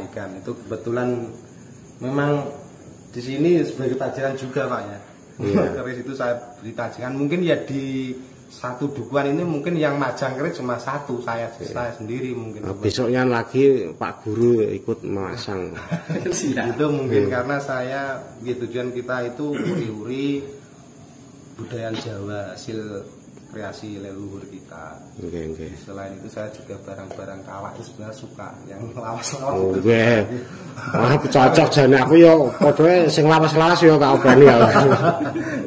ikan. Itu kebetulan memang di sini sebagai tajiran juga Pak ya. Keris itu saya beri tajiran. Mungkin ya di satu dukuhan ini mungkin yang majang keris cuma satu, saya sendiri mungkin. Besoknya lagi Pak Guru ikut memasang. Itu mungkin karena saya tujuan kita itu uri-uri budaya Jawa, hasil kreasi leluhur kita. Selain itu saya juga barang-barang kawat itu sebenarnya suka yang lawas-lawas. Cocok jane aku yo padha sing lawas-lawas yo tak obani ya.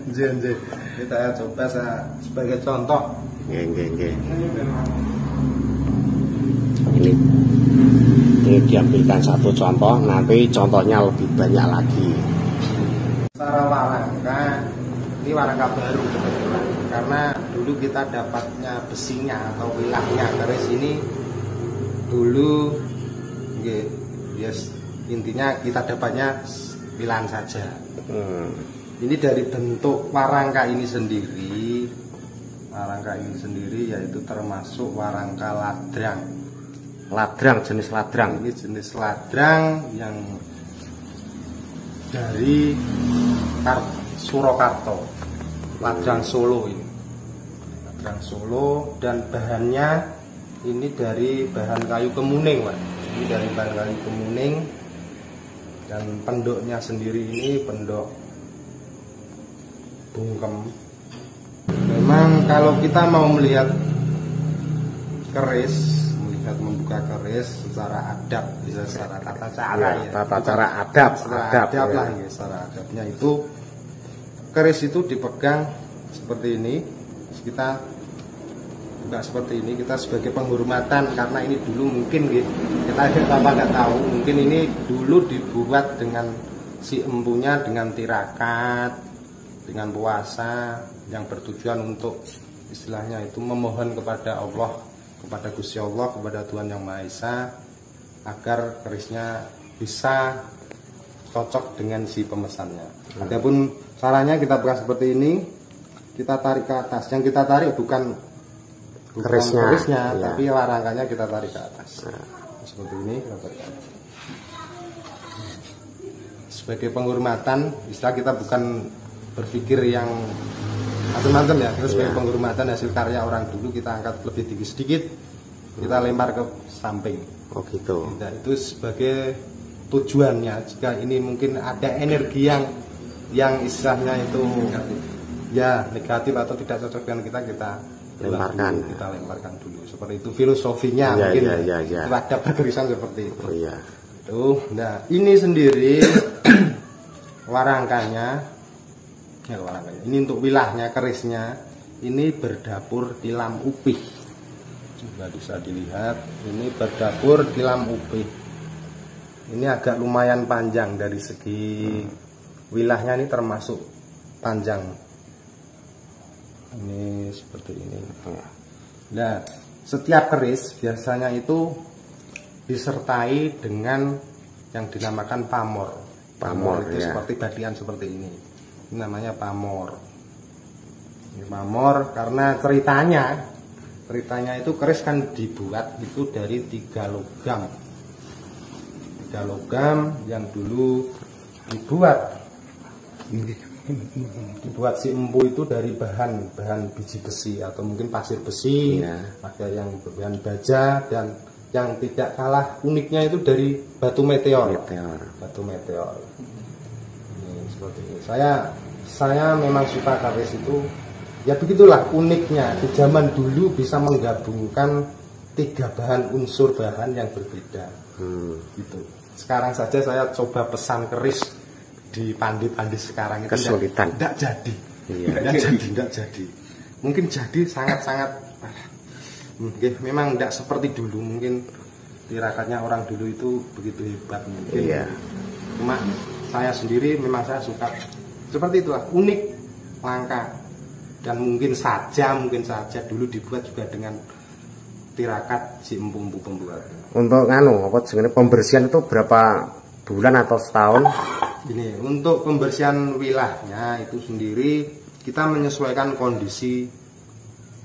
Nggih. Kita coba saya sebagai contoh. Nggih. Ini diambilkan satu contoh, nanti contohnya lebih banyak lagi. Cara warangka, ini warangka baru kebetulan. Karena dulu kita dapatnya besinya atau wilahnya keris ini dulu, intinya kita dapatnya wilahan saja. Ini dari bentuk warangka ini sendiri, yaitu termasuk warangka ladrang. Jenis ladrang. Ini jenis ladrang yang dari Surakarta, ladrang Solo ini. Ladrang Solo, dan bahannya ini dari bahan kayu kemuning, Pak. Ini dari bahan kayu kemuning, dan pendoknya sendiri ini pendok bungkem. Memang kalau kita mau melihat keris, membuka keris secara adab, bisa secara tata cara ya. Tata cara adab lah ya. Secara adabnya itu keris itu dipegang seperti ini. Kita buka seperti ini, kita sebagai penghormatan, karena ini dulu mungkin kita nggak tahu, mungkin ini dulu dibuat dengan si empunya dengan tirakat, dengan puasa yang bertujuan untuk istilahnya itu memohon kepada Allah, kepada Gusti Allah, kepada Tuhan Yang Maha Esa, agar kerisnya bisa cocok dengan si pemesannya. Adapun caranya kita buka seperti ini, kita tarik ke atas. Yang kita tarik bukan kerisnya ya, tapi warangkanya kita tarik ke atas. Seperti ini kita tarik ke atas. Sebagai penghormatan, istilah kita bukan berpikir yang macam-macam ya. Kita sebagai penghormatan hasil karya orang dulu, kita angkat lebih tinggi sedikit, kita lempar ke samping. Oh gitu. Nah, itu sebagai tujuannya. Jika ini mungkin ada energi yang istilahnya itu negatif atau tidak cocok dengan kita lemparkan dulu. Seperti itu filosofinya mungkin. Itu ada pergerisan seperti itu. Nah, ini sendiri warangkanya. Ini untuk wilahnya, kerisnya ini berdapur tilam upih. Coba bisa dilihat, ini berdapur tilam upih. Ini agak lumayan panjang dari segi wilahnya, ini termasuk panjang. Ini seperti ini. Nah, setiap keris biasanya itu disertai dengan yang dinamakan pamor. Pamor itu seperti badian seperti ini. Ini namanya pamor. Ini pamor karena ceritanya itu keris kan dibuat itu dari 3 logam. 3 logam yang dulu dibuat si empu itu dari bahan biji besi atau mungkin pasir besi, ada yang bahan baja, dan yang tidak kalah uniknya itu dari batu meteor. Batu meteor. Seperti ini. Saya memang suka keris itu, ya begitulah uniknya. Di zaman dulu bisa menggabungkan 3 bahan unsur bahan yang berbeda. Gitu. Sekarang saja saya coba pesan keris di pandi-pandi sekarang itu kesulitan. Tidak jadi. Tidak jadi. Mungkin jadi sangat-sangat. Memang tidak seperti dulu. Mungkin tirakatnya orang dulu itu begitu hebat mungkin. Cuma saya sendiri memang saya suka seperti itulah, unik, langka, dan mungkin saja dulu dibuat juga dengan tirakat si empu-empu pembuat. Untuk sebenarnya pembersihan itu berapa bulan atau setahun? Ini untuk pembersihan wilahnya itu sendiri kita menyesuaikan kondisi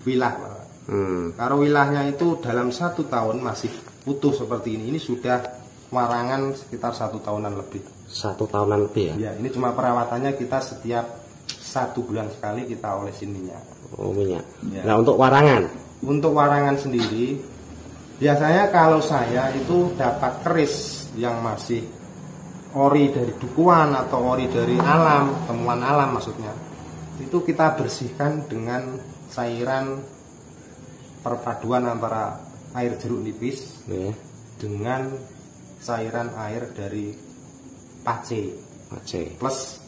wilah. Kalau wilahnya itu dalam 1 tahun masih utuh seperti ini sudah warangan sekitar 1 tahunan lebih. 1 tahunan lebih ya? Ya, ini cuma perawatannya kita setiap 1 bulan sekali kita olesin minyak. Oh, minyak. Ya. Nah, untuk warangan? Untuk warangan sendiri, biasanya kalau saya itu dapat keris yang masih ori dari dukuhan atau ori dari alam, temuan alam maksudnya, itu kita bersihkan dengan cairan perpaduan antara air jeruk nipis dengan cairan air dari pace plus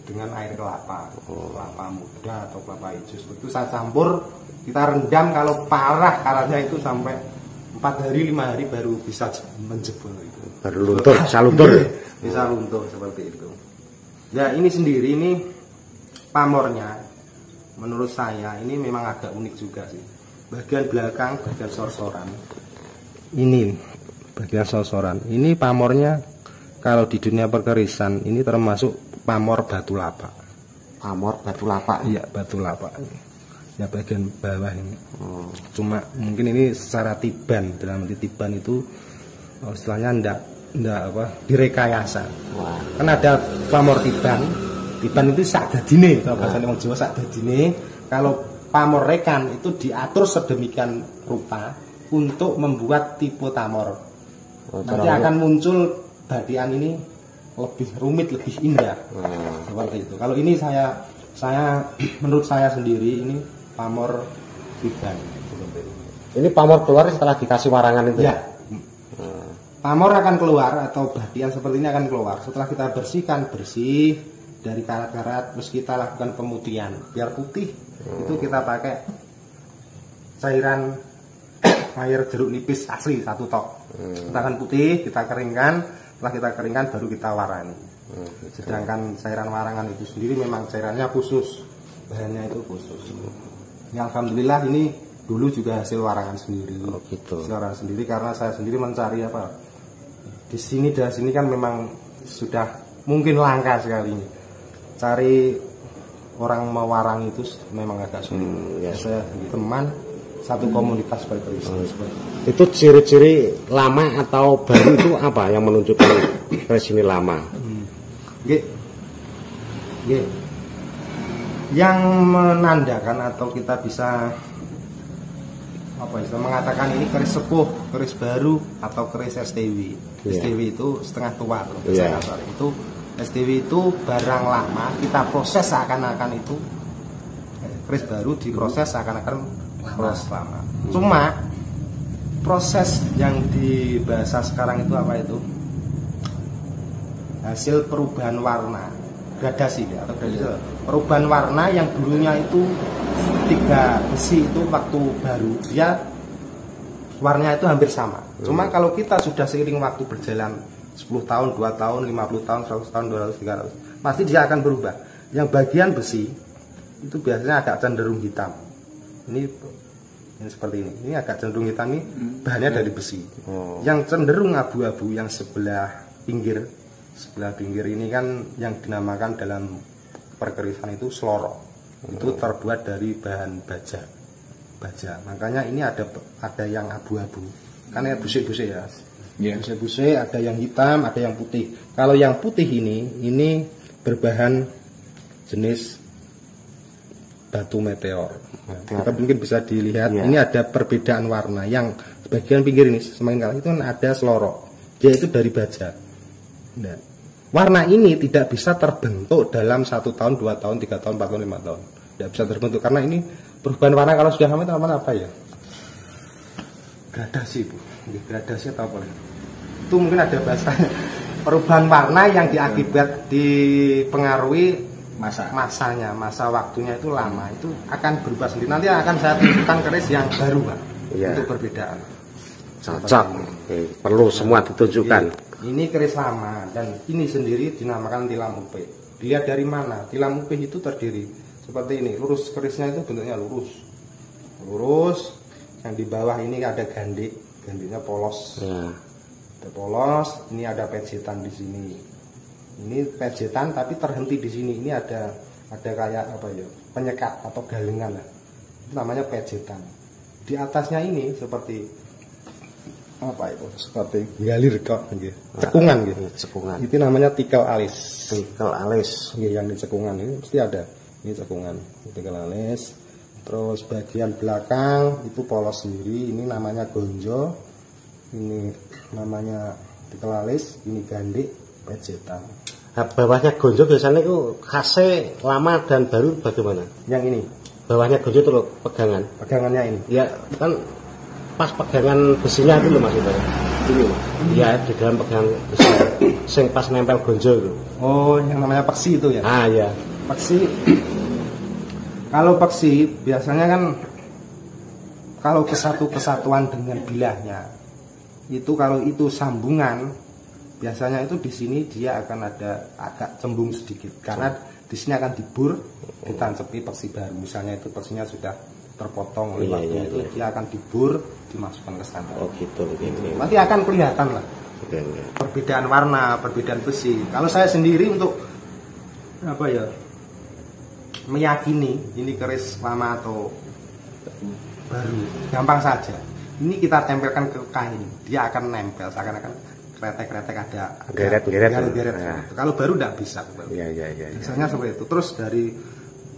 dengan air kelapa, kelapa muda atau kelapa hijau. Itu saya campur, kita rendam. Kalau parah karatnya itu sampai 4 hari 5 hari baru bisa menjebol itu. Baru luntur, bisa luntur. Bisa luntur seperti itu. Ya, ini sendiri ini pamornya menurut saya ini memang agak unik juga sih. Bagian belakang, bagian sorsoran. Ini bagian sorsoran. Ini pamornya kalau di dunia perkerisan ini termasuk pamor batu lapak. Pamor batu lapak. Iya, batu lapak. Ya, bagian bawah ini. Cuma mungkin ini secara tiban, dalam arti tiban itu istilahnya ndak apa direkayasa. Wah. Kan ada pamor tiban. Tiban itu sak dadine, kalau bahasa wong Jawa sak dadine. Kalau pamor rekan itu diatur sedemikian rupa untuk membuat tipe tamor. Nanti akan muncul badian ini lebih rumit, lebih indah. Seperti itu. Kalau ini saya menurut saya sendiri ini pamor tiban. Ini pamor keluar setelah dikasih warangan itu ya? Pamor akan keluar atau badian seperti ini akan keluar setelah kita bersih dari karat-karat, terus kita lakukan pemutihan biar putih. Itu kita pakai cairan air jeruk nipis asli 1 tok. Kita akan putih, kita keringkan. Setelah kita keringkan baru kita warani. Sedangkan cairan warangan itu sendiri memang cairannya khusus, bahannya itu khusus. Ya, alhamdulillah ini dulu juga hasil warangan sendiri. Gitu. Hasil warangan sendiri karena saya sendiri mencari apa di sini dan sini kan memang sudah mungkin langka sekali. Cari orang mewarang itu memang agak sulit. Ya. Saya teman satu komunitas seperti itu. Itu ciri-ciri lama atau baru itu apa yang menunjukkan keris ini lama? Yang menandakan atau kita bisa mengatakan ini keris sepuh, keris baru atau keris STW. STW itu setengah tua. Itu STW itu barang lama kita proses seakan-akan itu keris baru diproses seakan-akan proses lama. Cuma proses yang di bahasa sekarang itu apa itu? Hasil perubahan warna, gradasi atau gradasi. Perubahan warna yang dulunya itu 3 besi itu waktu baru dia warnanya itu hampir sama. Cuma kalau kita sudah seiring waktu berjalan 10 tahun, 2 tahun, 50 tahun, 100 tahun, 200, 300 pasti dia akan berubah. Yang bagian besi itu biasanya agak cenderung hitam. Ini seperti ini. Ini agak cenderung hitam, ini bahannya dari besi. Yang cenderung abu-abu yang sebelah pinggir ini kan yang dinamakan dalam perkerisan itu slorok. Itu terbuat dari bahan baja. Makanya ini ada yang abu-abu. Kan ya busik-busik ya. Busik-busik, ada yang hitam, ada yang putih. Kalau yang putih ini berbahan jenis batu meteor. Kita mungkin bisa dilihat, ini ada perbedaan warna. Yang bagian pinggir ini semakin kalah itu ada selorok, dia itu dari baja. Nah, warna ini tidak bisa terbentuk dalam 1 tahun, 2 tahun, 3 tahun, 4 tahun, 5 tahun. Tidak bisa terbentuk karena ini perubahan warna. Kalau sudah sama itu namanya apa ya? Gradasi, Bu. Gradasi atau apa? Itu mungkin ada bahasanya. Perubahan warna yang dipengaruhi masa waktunya itu lama, itu akan berubah sendiri. Nanti akan saya tunjukkan keris yang baru, Pak. Untuk perbedaan. Cocok. Perlu semua ditunjukkan. Ini keris lama dan ini sendiri dinamakan tilam upih. Dilihat dari mana? Tilam upih itu terdiri seperti ini. Lurus kerisnya itu bentuknya lurus. Yang di bawah ini ada gandiknya polos. Ada polos. Ini ada pejetan di sini. Ini pejetan tapi terhenti di sini. Ini ada kayak apa ya? Penyekat atau galengan lah. Itu namanya pejetan. Di atasnya ini seperti apa itu seperti galir kok nggih. Cekungan gitu. Cekungan. Itu namanya tikel alis. Tikel alis. Nggih, yang di cekungan ini mesti ada. Ini cekungan, tikel alis. Terus bagian belakang itu polos sendiri, ini namanya gonjo. Ini namanya tikel alis, ini gandik, pejetan. Nah, bawahnya gonjo biasanya itu khasnya lama dan baru bagaimana? Yang ini, bawahnya gonjo itu loh, pegangan. pegangannya ini. Ya kan pas pegangan besinya itu loh maksudnya. Ini. Ya di dalam pegangan besi. Sing pas nempel gonjo itu. Oh, yang namanya peksi itu ya? Ah ya. Peksi. Kalau peksi biasanya kan kalau kesatuan dengan bilahnya itu, kalau itu sambungan biasanya itu di sini dia akan ada agak cembung sedikit karena di sini akan dibur, ditancepi peksi baru. Misalnya itu peksinya sudah terpotong oleh waktu itu, dia akan dibur, dimasukkan ke sana. Oh gitu. Nanti akan kelihatan lah perbedaan warna, perbedaan besi. Kalau saya sendiri untuk apa ya, meyakini ini keris lama atau baru, gampang saja. Ini kita tempelkan ke kain, dia akan nempel seakan-akan kretek-kretek ada geret-geret. Ya. Kalau baru tidak bisa. Iya. Misalnya seperti itu. Terus dari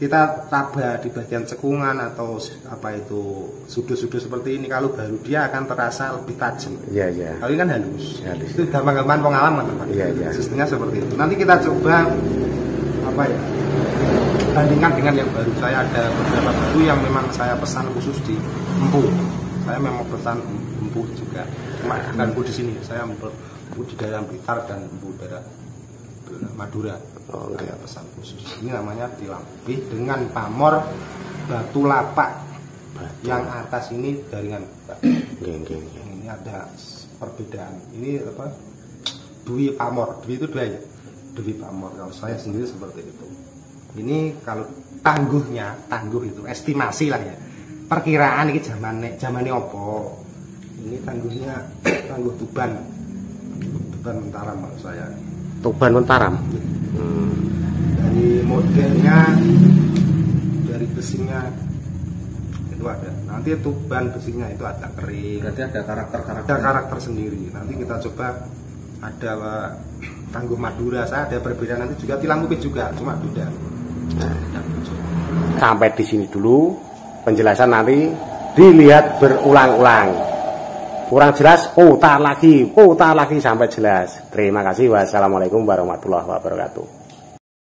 kita tabah di bagian cekungan atau apa itu sudut-sudut seperti ini, kalau baru dia akan terasa lebih tajam. Iya. Kalau ini kan halus. Itu gampang-gampang pengalaman, teman. Iya. Sistemnya seperti itu. Nanti kita coba apa ya? Bandingkan dengan yang baru. Saya ada beberapa baru yang memang saya pesan khusus di Empu. Saya memang pesan Empu juga. Cuma bukan Empu di sini. Saya Empu di daerah Blitar dan Empu daerah Madura. Saya pesan khusus. Ini namanya tilam putih dengan pamor batu lapak. Yang atas ini jaringan. Ini ada perbedaan. Ini apa? Dwi pamor. Dwi itu dua ya. Dwi pamor. Kalau saya sendiri seperti itu. Ini kalau tangguh itu estimasi lah ya. Perkiraan ini zamannya opo. Ini tangguhnya tangguh Tuban Mentaram menurut saya. Tuban Mentaram. Dari modelnya, dari besinya itu ada. Nanti Tuban besinya itu ada kering. Berarti ada karakter sendiri. Nanti kita coba ada tangguh Madura, saya ada perbedaan nanti juga tilam putih juga, cuma beda. Sampai di sini dulu penjelasan, nanti dilihat berulang-ulang. Kurang jelas, putar lagi sampai jelas. Terima kasih. Wassalamualaikum warahmatullahi wabarakatuh.